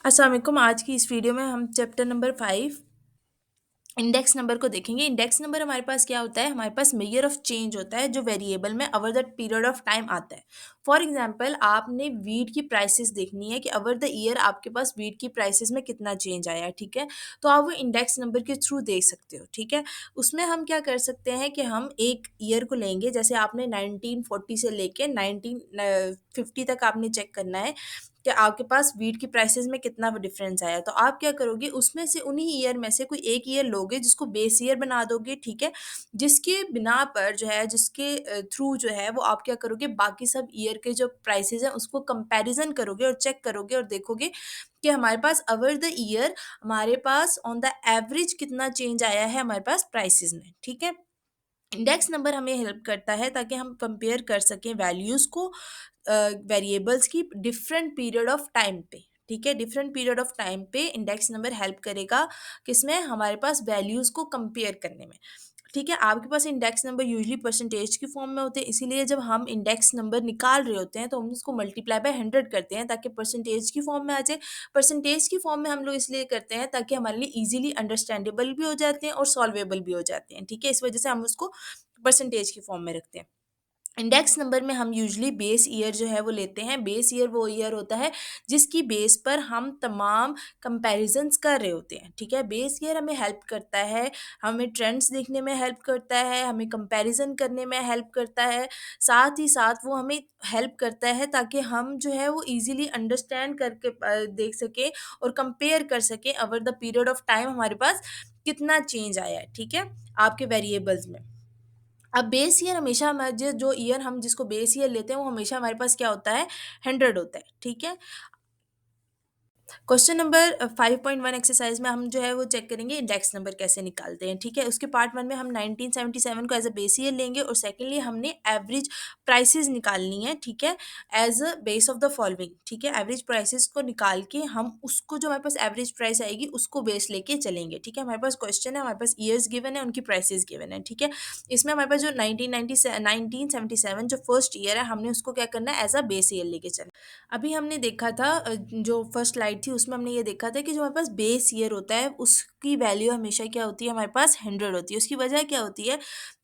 अस्सलाम वालेकुम। आज की इस वीडियो में हम चैप्टर नंबर 5 इंडेक्स नंबर को देखेंगे। इंडेक्स नंबर हमारे पास क्या होता है? हमारे पास मेजर ऑफ चेंज होता है जो वेरिएबल में over the period of time आता है। फॉर एग्जांपल आपने वीट की प्राइसेस देखनी है कि ओवर द ईयर आपके पास वीट की प्राइसेस में कितना चेंज आया है, ठीक है? तो आप वो इंडेक्स नंबर के थ्रू देख सकते हो, ठीक है? उसमें हम क्या कर सकते हैं कि हम एक ईयर को लेंगे, जैसे आपने 1940 से लेके 1950 तक आपने चेक करना है कि आपके पास व्हीट की प्राइसेस में कितना डिफरेंस आया। तो आप क्या करोगे, उसमें से उन्हीं ईयर में से कोई एक ईयर लोगे जिसको बेस ईयर बना दोगे, ठीक है? जिसके बिना पर जो है, जिसके थ्रू जो है वो आप क्या करोगे, बाकी सब ईयर के जो प्राइसेस हैं उसको कंपैरिजन करोगे और चेक करोगे और देखोगे कि हमारे पास ओवर द ईयर हमारे पास ऑन द एवरेज कितना चेंज आया है हमारे पास प्राइसेस में, ठीक है? इंडेक्स नंबर हमें हेल्प करता है ताकि हम कंपेयर कर सकें वैल्यूज़ को वेरिएबल्स की डिफरेंट पीरियड ऑफ टाइम पे, ठीक है? डिफरेंट पीरियड ऑफ टाइम पे इंडेक्स नंबर हेल्प करेगा किसमें? हमारे पास वैल्यूज़ को कंपेयर करने में, ठीक है? आपके पास इंडेक्स नंबर यूजुअली परसेंटेज की फॉर्म में होते हैं, इसीलिए जब हम इंडेक्स नंबर निकाल रहे होते हैं तो हम उसको मल्टीप्लाई बाय 100 करते हैं ताकि परसेंटेज की फॉर्म में आ जाए। परसेंटेज की फॉर्म में हम लोग इसलिए करते हैं ताकि हमारे लिए ईजिली अंडरस्टैंडेबल भी हो जाते हैं और सॉल्वेबल भी हो जाते हैं, ठीक है? इस वजह से हम उसको परसेंटेज की फॉर्म में रखते हैं। इंडेक्स नंबर में हम यूजुअली बेस ईयर जो है वो लेते हैं। बेस ईयर वो ईयर होता है जिसकी बेस पर हम तमाम कंपैरिजंस कर रहे होते हैं, ठीक है? बेस ईयर हमें हेल्प करता है, हमें ट्रेंड्स देखने में हेल्प करता है, हमें कंपैरिजन करने में हेल्प करता है, साथ ही साथ वो हमें हेल्प करता है ताकि हम जो है वो ईजिली अंडरस्टैंड करके देख सकें और कंपेयर कर सकें over the period of time हमारे पास कितना चेंज आया है, ठीक है? आपके वेरिएबल्स में। अब बेस ईयर हमेशा जो ईयर हम जिसको बेस ईयर लेते हैं वो हमेशा हमारे पास क्या होता है? 100 होता है, ठीक है? क्वेश्चन नंबर 5.1 एक्सरसाइज में हम जो है वो चेक करेंगे इंडेक्स नंबर कैसे निकालते हैं, ठीक है? उसके पार्ट 1 में हम 1977 को एज अ बेस ईयर लेंगे और सेकेंडली हमने एवरेज प्राइसेस निकालनी है, ठीक है? As a base of the following, ठीक है? एवरेज प्राइसेस को निकाल के हम उसको जो हमारे पास एवरेज प्राइस आएगी उसको बेस लेके चलेंगे, ठीक है? हमारे पास क्वेश्चन है, हमारे पास ईयर्स गिवन है, उनकी प्राइसेस गिवन है, ठीक है? इसमें हमारे पास जो 1977 जो फर्स्ट ईयर है हमने उसको क्या करना है, एज अ बेस ईयर लेके चलना। अभी हमने देखा था जो फर्स्ट स्लाइड थी उसमें हमने ये देखा था कि जो हमारे पास बेस ईयर होता है उसकी वैल्यू हमेशा क्या होती है, हमारे पास 100 होती है। उसकी वजह क्या होती है?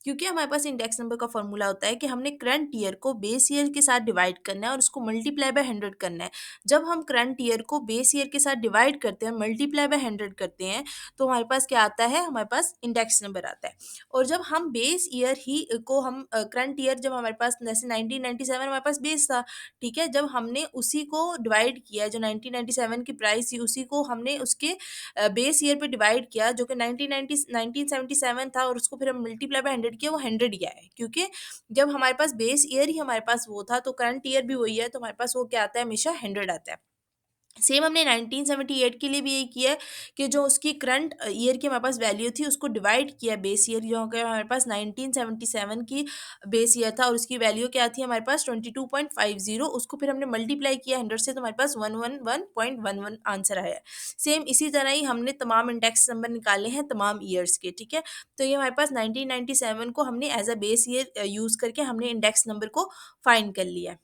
क्योंकि हमारे पास इंडेक्स नंबर का फॉर्मूला होता है कि हमने करंट ईयर को बेस ईयर के साथ डिवाइड करना है और उसको मल्टीप्लाई बाय 100 करना है। जब हम करंट ईयर को बेस ईयर के साथ डिवाइड करते हैं, मल्टीप्लाई बाय 100 करते हैं, तो हमारे पास क्या आता है? हमारे पास इंडेक्स नंबर आता है। और जब हम बेस ईयर ही को हम करंट ईयर जब हमारे पास जैसे 1997 हमारे पास बेस था, ठीक है? जब हमने उसी को डिवाइड किया, जो 1997 की प्राइस थी उसी को हमने उसके बेस ईयर पे डिवाइड किया जो कि 1977 था और उसको फिर हम मल्टीप्लाई बाय 100 किया, वो 100 ही आया है। क्योंकि जब हमारे पास बेस ईयर ही हमारे पास वो था तो करंट ईयर भी वही है, तो हमारे पास वो क्या आता है? हमेशा 100 आता है। सेम हमने 1978 के लिए भी यही किया है कि जो उसकी करंट ईयर की हमारे पास वैल्यू थी उसको डिवाइड किया बेस ईयर, जो कि हमारे पास 1977 की बेस ईयर था और उसकी वैल्यू क्या थी हमारे पास 22.50, उसको फिर हमने मल्टीप्लाई किया 100 से तो हमारे पास 111.11 आंसर आया है। सेम इसी तरह ही हमने तमाम इंडेक्स नंबर निकाले हैं तमाम ईयर्स के, ठीक है? तो ये हमारे पास 1997 को हमने as a base year use करके हमने इंडेक्स नंबर को फाइंड कर लिया।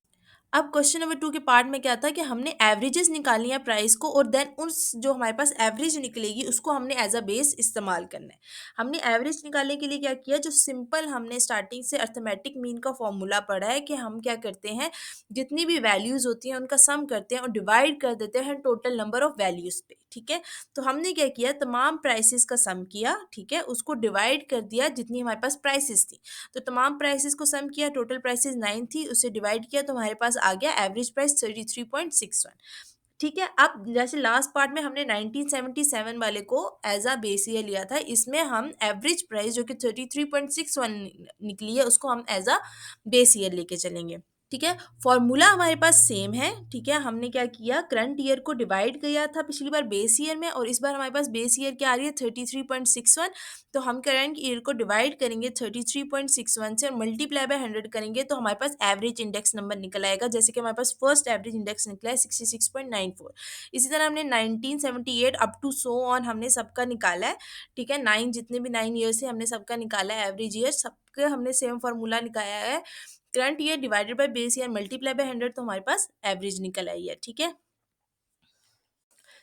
अब क्वेश्चन नंबर 2 के पार्ट में क्या था कि हमने एवरेजेस निकालनी है प्राइस को और देन उस जो हमारे पास एवरेज निकलेगी उसको हमने एज अ बेस इस्तेमाल करना है। हमने एवरेज निकालने के लिए क्या किया, जो सिंपल हमने स्टार्टिंग से अर्थमेटिक मीन का फॉर्मूला पढ़ा है कि हम क्या करते हैं, जितनी भी वैल्यूज होती हैं उनका सम करते हैं और डिवाइड कर देते हैं टोटल नंबर ऑफ वैल्यूज पे, ठीक है? तो हमने क्या किया, तमाम प्राइसेस का सम किया, ठीक है? उसको डिवाइड कर दिया जितनी हमारे पास प्राइसेस थी। तो तमाम प्राइसेस को सम किया, टोटल प्राइसेस 9 थी, उससे डिवाइड किया तो हमारे पास आ गया एवरेज प्राइस 33.61, ठीक है? अब जैसे लास्ट पार्ट में हमने 1977 वाले को एज अ बेस ईयर लिया था, इसमें हम एवरेज प्राइस जो कि 33.61 निकली है उसको हम एज अ बेस ईयर लेके चलेंगे, ठीक है? फॉर्मूला हमारे पास सेम है, ठीक है? हमने क्या किया, करंट ईयर को डिवाइड किया था पिछली बार बेस ईयर में और इस बार हमारे पास बेस ईयर क्या आ रही है 33.61, तो हम करंट ईयर को डिवाइड करेंगे 33.61 से और मल्टीप्लाई बाय 100 करेंगे तो हमारे पास एवरेज इंडेक्स नंबर निकल आएगा, जैसे कि हमारे पास फर्स्ट एवरेज इंडेक्स निकला है 66.94। इसी तरह हमने 1978 अप टू सो ऑन हमने सबका निकाला है, ठीक है? 9 जितने भी 9 ईयर्स है हमने सबका निकाला है एवरेज ईयर, सबका हमने सेम फार्मूला निकाला है, current year divided by base year multiply by 100 तो हमारे पास एवरेज निकल आई है, ठीक है?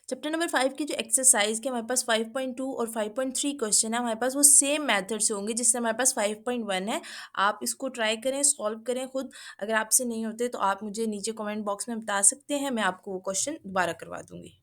चैप्टर नंबर 5 की जो एक्सरसाइज के हमारे पास 5.2 और 5.3 क्वेश्चन है, हमारे पास वो सेम मेथड से होंगे जिससे हमारे पास 5.1 है। आप इसको ट्राई करें, सॉल्व करें खुद। अगर आपसे नहीं होते तो आप मुझे नीचे कमेंट बॉक्स में बता सकते हैं, मैं आपको वो क्वेश्चन दोबारा करवा दूंगी।